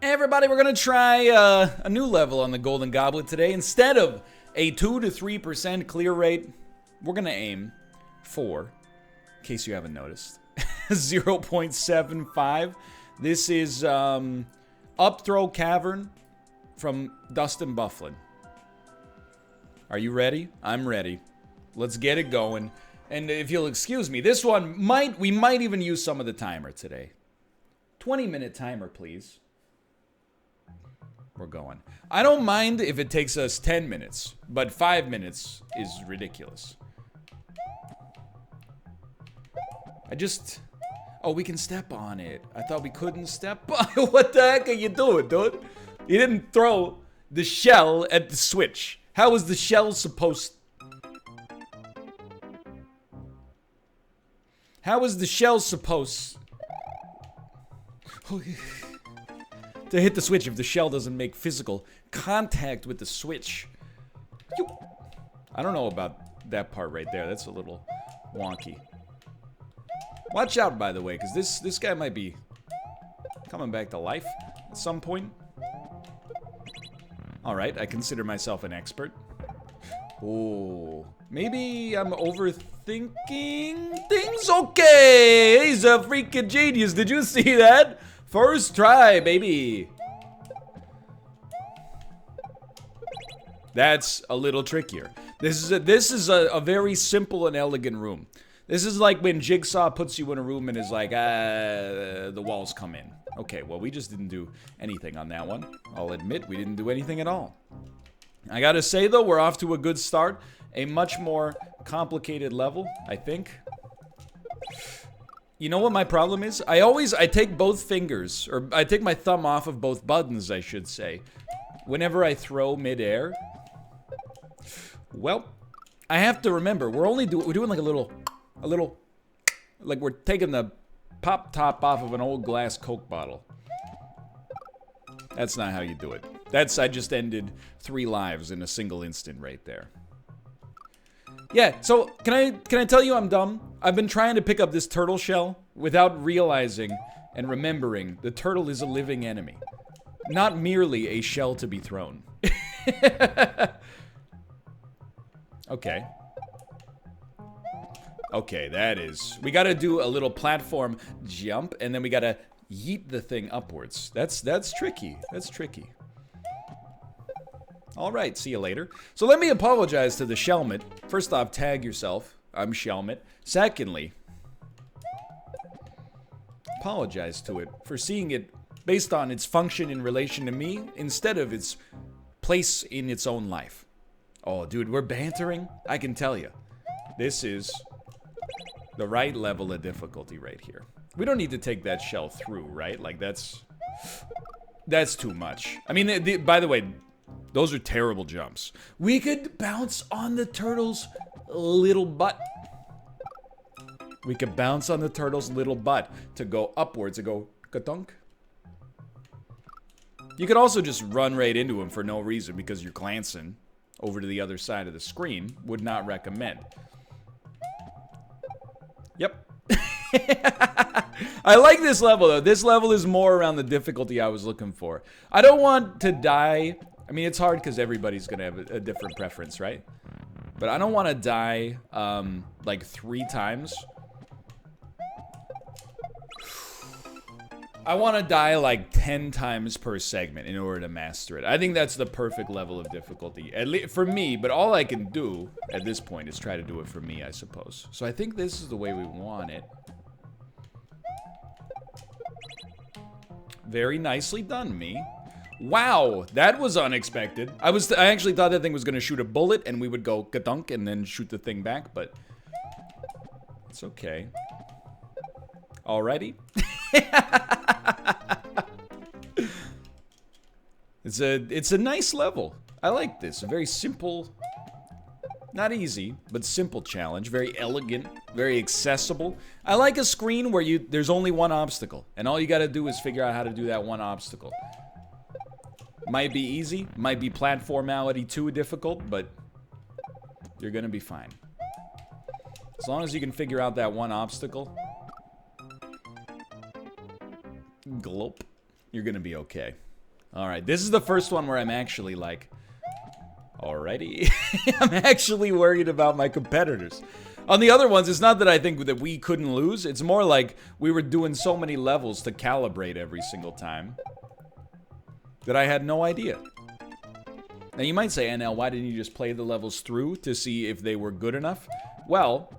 Hey everybody, we're gonna try a new level on the Golden Goblet today. Instead of a 2 to 3% clear rate, we're gonna aim for, in case you haven't noticed, 0.75. This is Up Throw Cavern from Dustin Bufflin. Are you ready? I'm ready. Let's get it going. And if you'll excuse me, this one we might even use some of the timer today. 20-minute timer, please. We're going. I don't mind if it takes us 10 minutes, but 5 minutes is ridiculous. Oh, we can step on it. I thought we couldn't step on it. What the heck are you doing, dude? You didn't throw the shell at the switch. How was the shell supposed... How is the shell supposed... to hit the switch if the shell doesn't make physical contact with the switch? I don't know about that part right there. That's a little wonky. Watch out, by the way, because this guy might be coming back to life at some point. Alright, I consider myself an expert. Oh, maybe I'm overthinking things? Okay, he's a freaking genius. Did you see that? First try, baby. That's a little trickier. This is a very simple and elegant room. This is like when Jigsaw puts you in a room and is like, the walls come in. Okay, well, we just didn't do anything on that one. I'll admit, we didn't do anything at all. I gotta say, though, we're off to a good start. A much more complicated level, I think. You know what my problem is? I take both fingers, or I take my thumb off of both buttons, I should say, whenever I throw midair. Well, I have to remember, we're doing like a little, like we're taking the pop top off of an old glass Coke bottle. That's not how you do it. I just ended 3 lives in a single instant right there. Yeah, so can I tell you I'm dumb? I've been trying to pick up this turtle shell without realizing and remembering the turtle is a living enemy. Not merely a shell to be thrown. Okay. Okay, that is... We gotta do a little platform jump, and then we gotta yeet the thing upwards. That's tricky. That's tricky. Alright, see you later. So let me apologize to the Shelmet. First off, tag yourself. I'm Shelmet. Secondly, apologize to it for seeing it based on its function in relation to me instead of its place in its own life. Oh, dude, we're bantering? I can tell you. This is the right level of difficulty right here. We don't need to take that shell through, right? Like, that's too much. I mean, by the way... Those are terrible jumps. We could bounce on the turtle's little butt. We could bounce on the turtle's little butt to go upwards and go ka-dunk. You could also just run right into him for no reason because you're glancing over to the other side of the screen. Would not recommend. Yep. I like this level, though. This level is more around the difficulty I was looking for. I don't want to die... I mean, it's hard because everybody's gonna have a different preference, right? But I don't want to die, like 3 times. I want to die like 10 times per segment in order to master it. I think that's the perfect level of difficulty, at least for me, but all I can do at this point is try to do it for me, I suppose. So I think this is the way we want it. Very nicely done, me. Wow, that was unexpected. I actually thought that thing was gonna shoot a bullet and we would go ka-dunk and then shoot the thing back, but it's okay. Alrighty. It's a nice level. I like this. A very simple, not easy, but simple challenge. Very elegant, very accessible. I like a screen where there's only one obstacle, and all you gotta do is figure out how to do that one obstacle. Might be easy, might be platformality too difficult, but you're gonna be fine. As long as you can figure out that one obstacle. Glop. You're gonna be okay. Alright, this is the first one where I'm actually like, alrighty. I'm actually worried about my competitors. On the other ones, it's not that I think that we couldn't lose. It's more like we were doing so many levels to calibrate every single time that I had no idea. Now you might say, NL, why didn't you just play the levels through to see if they were good enough? Well,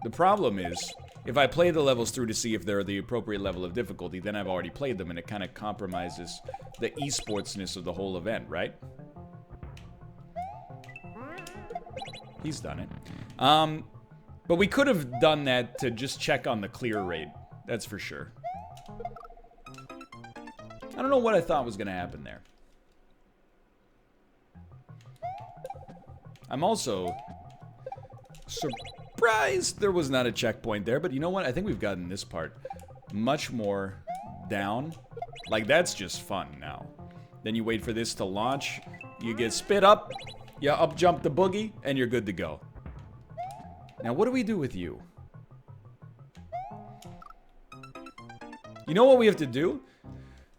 the problem is, if I play the levels through to see if they're the appropriate level of difficulty, then I've already played them and it kind of compromises the esportsness of the whole event, right? He's done it. But we could have done that to just check on the clear rate. That's for sure. I don't know what I thought was going to happen there. I'm also surprised there was not a checkpoint there, but you know what? I think we've gotten this part much more down. Like, that's just fun now. Then you wait for this to launch, you get spit up, you up jump the boogie, and you're good to go. Now, what do we do with you? You know what we have to do?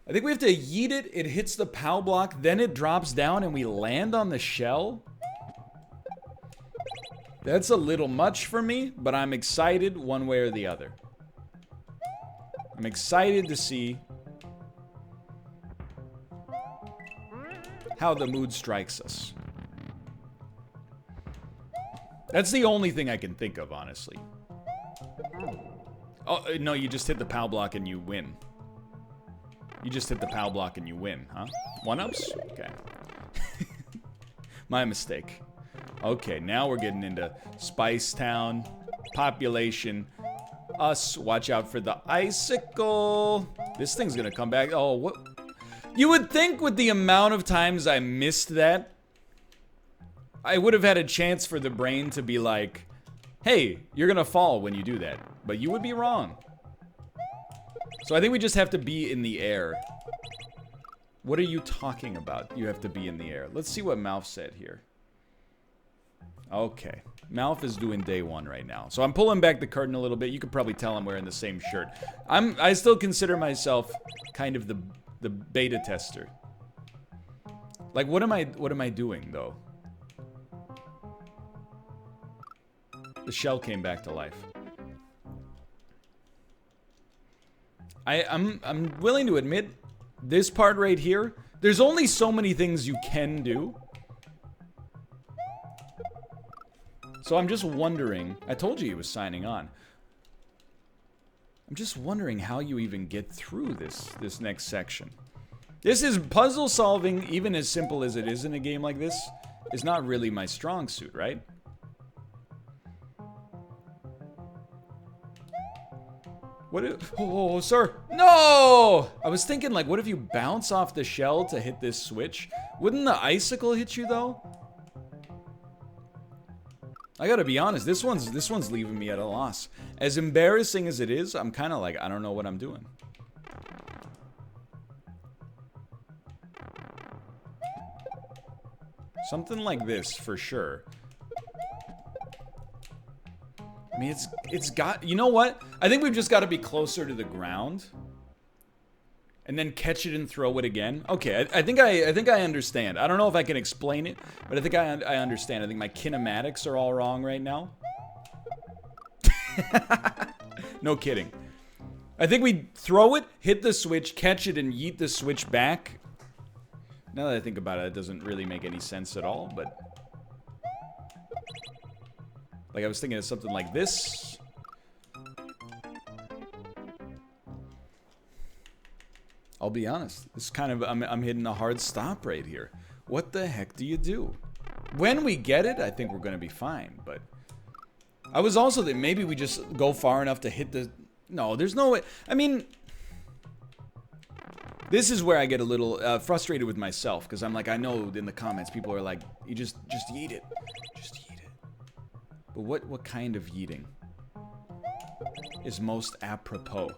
I think we have to yeet it, it hits the POW block, then it drops down and we land on the shell. That's a little much for me, but I'm excited one way or the other. I'm excited to see how the mood strikes us. That's the only thing I can think of, honestly. Oh, no, you just hit the POW block and you win. You just hit the POW block and you win, huh? One-ups? Okay. My mistake. Okay, now we're getting into Spice Town, population, us, watch out for the icicle. This thing's gonna come back. Oh, what? You would think with the amount of times I missed that, I would have had a chance for the brain to be like, hey, you're gonna fall when you do that. But you would be wrong. So I think we just have to be in the air. What are you talking about? You have to be in the air. Let's see what MALF said here. Okay, MALF is doing day one right now. So I'm pulling back the curtain a little bit. You could probably tell I'm wearing the same shirt. I still consider myself kind of the beta tester. Like, what am I doing though? The shell came back to life. I'm willing to admit, this part right here, there's only so many things you can do. So I'm just wondering, I told you he was signing on. I'm just wondering how you even get through this next section. This is puzzle solving, even as simple as it is in a game like this, is not really my strong suit, right? What if, oh, sir, no! I was thinking, like, what if you bounce off the shell to hit this switch? Wouldn't the icicle hit you, though? I gotta be honest, this one's leaving me at a loss. As embarrassing as it is, I'm kind of like, I don't know what I'm doing. Something like this, for sure. I mean, it's got, you know what? I think we've just got to be closer to the ground. And then catch it and throw it again. Okay, I think I understand. I don't know if I can explain it, but I think I understand. I think my kinematics are all wrong right now. No kidding. I think we throw it, hit the switch, catch it, and yeet the switch back. Now that I think about it, it doesn't really make any sense at all, but... Like, I was thinking of something like this. I'll be honest. This kind of, I'm hitting a hard stop right here. What the heck do you do? When we get it, I think we're going to be fine, but... I was also that maybe we just go far enough to hit the... No, there's no way... I mean... This is where I get a little frustrated with myself, because I'm like, I know in the comments, people are like, you just yeet it. Just yeet it. But what kind of yeeting is most apropos?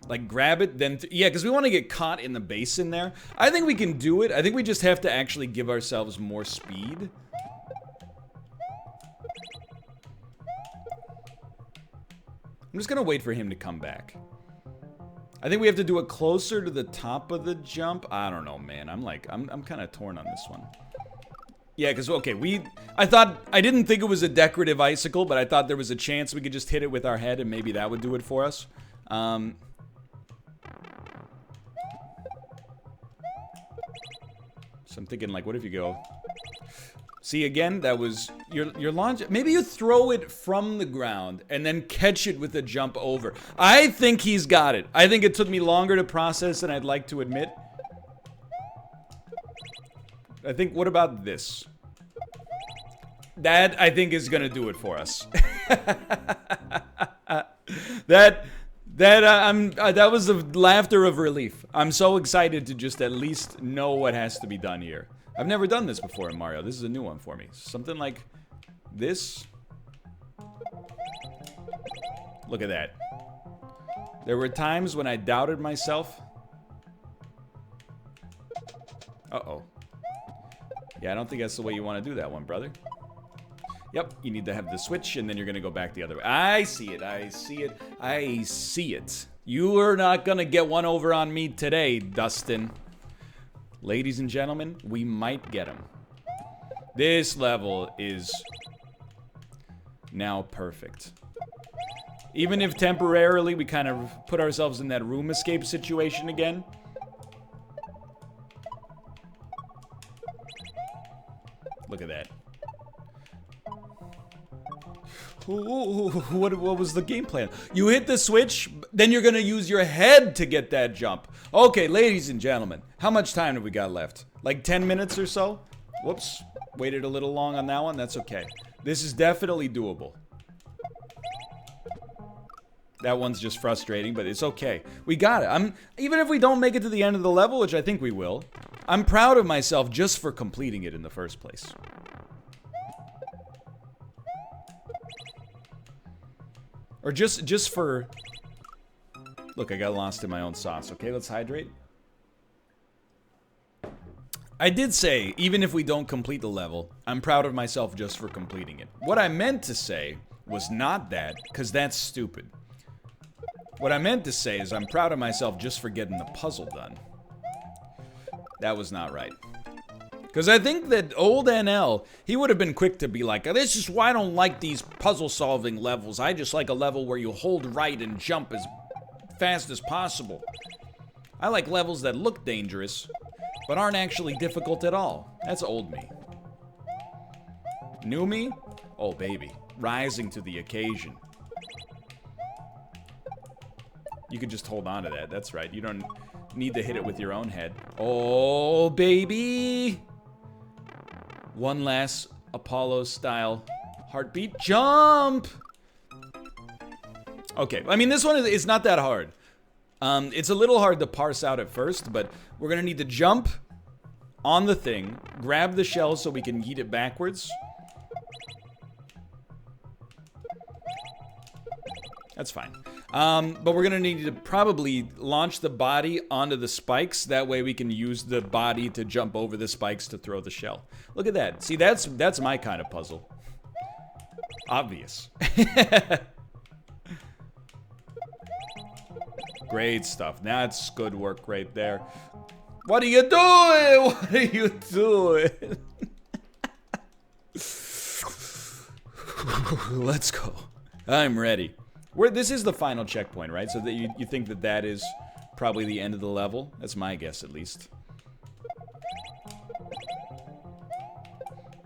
Like, grab it, then... yeah, because we want to get caught in the basin there. I think we can do it. I think we just have to actually give ourselves more speed. I'm just going to wait for him to come back. I think we have to do it closer to the top of the jump. I don't know, man. I'm kind of torn on this one. Yeah, because, okay, I didn't think it was a decorative icicle, but I thought there was a chance we could just hit it with our head and maybe that would do it for us. So I'm thinking, like, what if you go... See, again, that was your launch. Maybe you throw it from the ground and then catch it with a jump over. I think he's got it. I think it took me longer to process than I'd like to admit. I think, what about this? That, I think, is gonna do it for us. That was the laughter of relief. I'm so excited to just at least know what has to be done here. I've never done this before in Mario. This is a new one for me. Something like this. Look at that. There were times when I doubted myself. Uh-oh. Yeah, I don't think that's the way you want to do that one, brother. Yep, you need to have the switch, and then you're going to go back the other way. I see it, I see it, I see it. You are not going to get one over on me today, Dustin. Ladies and gentlemen, we might get him. This level is now perfect. Even if temporarily we kind of put ourselves in that room escape situation again. Look at that. Ooh, what was the game plan? You hit the switch, then you're gonna use your head to get that jump. Okay, ladies and gentlemen, how much time have we got left? Like 10 minutes or so? Whoops, waited a little long on that one, that's okay. This is definitely doable. That one's just frustrating, but it's okay. We got it. Even if we don't make it to the end of the level, which I think we will, I'm proud of myself just for completing it in the first place. Or just for... Look, I got lost in my own sauce. Okay, let's hydrate. I did say, even if we don't complete the level, I'm proud of myself just for completing it. What I meant to say was not that, because that's stupid. What I meant to say is I'm proud of myself just for getting the puzzle done. That was not right. Because I think that old NL, he would have been quick to be like, this is why I don't like these puzzle-solving levels. I just like a level where you hold right and jump as fast as possible. I like levels that look dangerous, but aren't actually difficult at all. That's old me. New me? Oh, baby. Rising to the occasion. You could just hold on to that. That's right. You don't need to hit it with your own head. Oh, baby! One last Apollo-style heartbeat jump! Okay, I mean, this one is not that hard. It's a little hard to parse out at first, but we're gonna need to jump on the thing, grab the shell so we can yeet it backwards. That's fine. But we're gonna need to probably launch the body onto the spikes. That way we can use the body to jump over the spikes to throw the shell. Look at that. See, that's my kind of puzzle. Obvious. Great stuff. That's good work right there. What are you doing? What are you doing? Let's go. I'm ready. This is the final checkpoint, right? So that you think that is probably the end of the level? That's my guess, at least.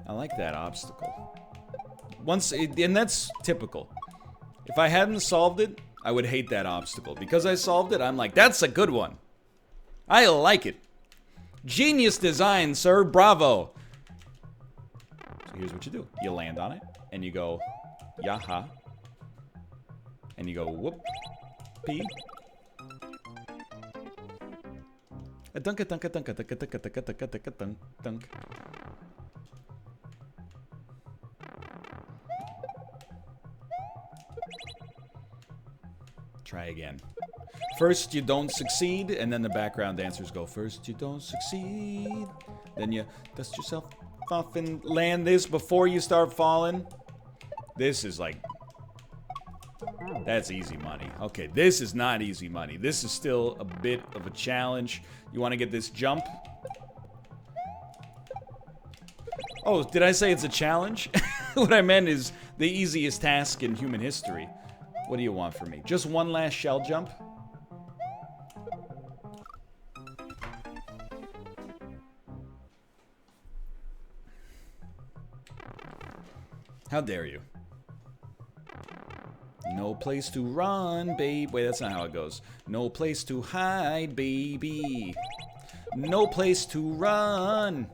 I like that obstacle. And that's typical. If I hadn't solved it, I would hate that obstacle. Because I solved it, I'm like, that's a good one. I like it. Genius design, sir. Bravo. So here's what you do. You land on it, and you go, yaha. And you go, whoop, pee. A dunk, a dunk, a dunk, a dunk, a dunk, a dunk, a dunk, a dunk, a dunk, dunk. Try again. First you don't succeed, and then the background dancers go, first you don't succeed. Then you dust yourself off and land this before you start falling. This is like... That's easy money. Okay, this is not easy money. This is still a bit of a challenge. You want to get this jump? Oh, did I say it's a challenge? What I meant is the easiest task in human history. What do you want from me? Just one last shell jump? How dare you? No place to run, babe. Wait, that's not how it goes. No place to hide, baby. No place to run.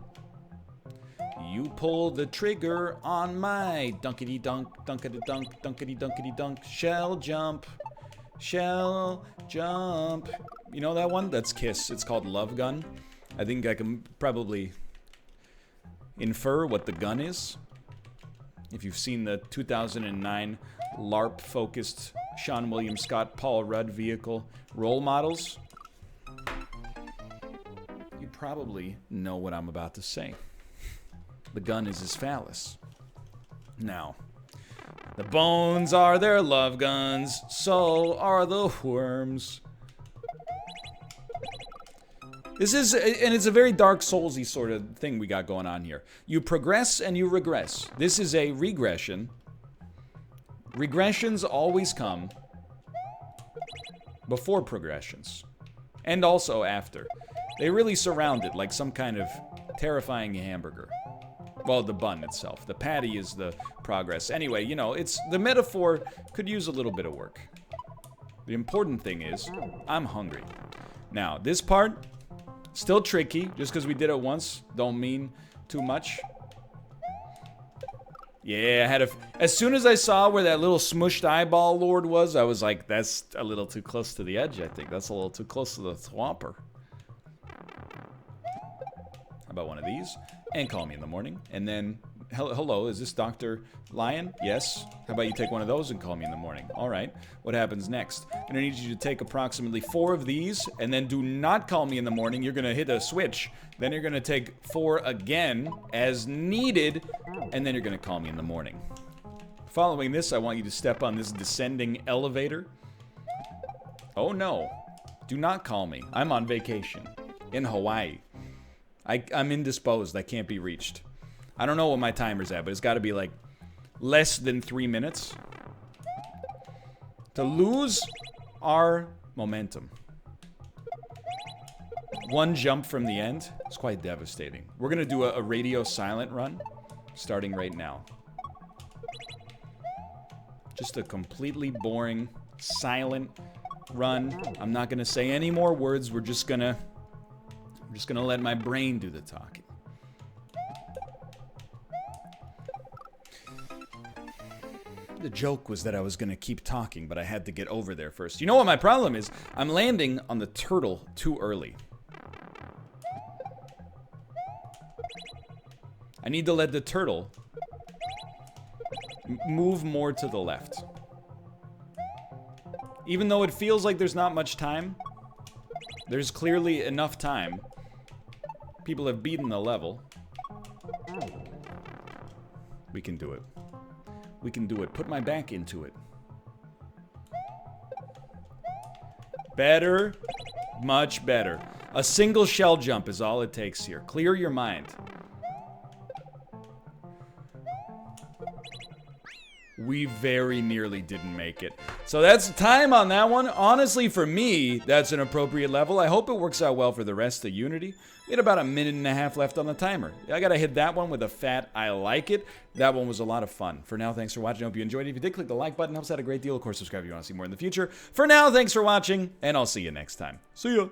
You pull the trigger on my dunkity dunk, dunkity dunk, dunkity dunkity dunk. Shell jump. Shell jump. You know that one? That's Kiss. It's called Love Gun. I think I can probably infer what the gun is. If you've seen the 2009 LARP-focused Sean William Scott, Paul Rudd vehicle role models, you probably know what I'm about to say. The gun is his phallus. Now, the bones are their love guns, so are the worms. This is, and it's a very Dark Souls-y sort of thing we got going on here. You progress and you regress. This is a regression. Regressions always come before progressions. And also after. They really surround it like some kind of terrifying hamburger. Well, the bun itself. The patty is the progress. Anyway, you know, it's the metaphor could use a little bit of work. The important thing is, I'm hungry. Now, this part, still tricky. Just because we did it once, don't mean too much. Yeah, I had as soon as I saw where that little smushed eyeball lord was, I was like, that's a little too close to the edge, I think. That's a little too close to the swamper. How about one of these? And call me in the morning. And then, hello, is this Dr. Lion? Yes. How about you take one of those and call me in the morning? All right. What happens next? I'm going to need you to take approximately 4 of these, and then do not call me in the morning. You're going to hit a switch. Then you're going to take 4 again, as needed, and then you're going to call me in the morning. Following this, I want you to step on this descending elevator. Oh no. Do not call me. I'm on vacation. In Hawaii. I'm indisposed. I can't be reached. I don't know what my timer's at, but it's got to be like less than 3 minutes to lose our momentum. One jump from the end is quite devastating. We're going to do a radio silent run starting right now. Just a completely boring, silent run. I'm not going to say any more words. I'm just going to let my brain do the talking. The joke was that I was going to keep talking, but I had to get over there first. You know what my problem is? I'm landing on the turtle too early. I need to let the turtle move more to the left. Even though it feels like there's not much time, there's clearly enough time. People have beaten the level. We can do it. We can do it. Put my back into it. Better. Much better. A single shell jump is all it takes here. Clear your mind. We very nearly didn't make it. So that's time on that one. Honestly, for me, that's an appropriate level. I hope it works out well for the rest of Unity. We had about 1.5 minutes left on the timer. I gotta hit that one with a fat I like it. That one was a lot of fun. For now, thanks for watching. I hope you enjoyed it. If you did, click the like button. Helps out a great deal. Of course, subscribe if you want to see more in the future. For now, thanks for watching, and I'll see you next time. See ya.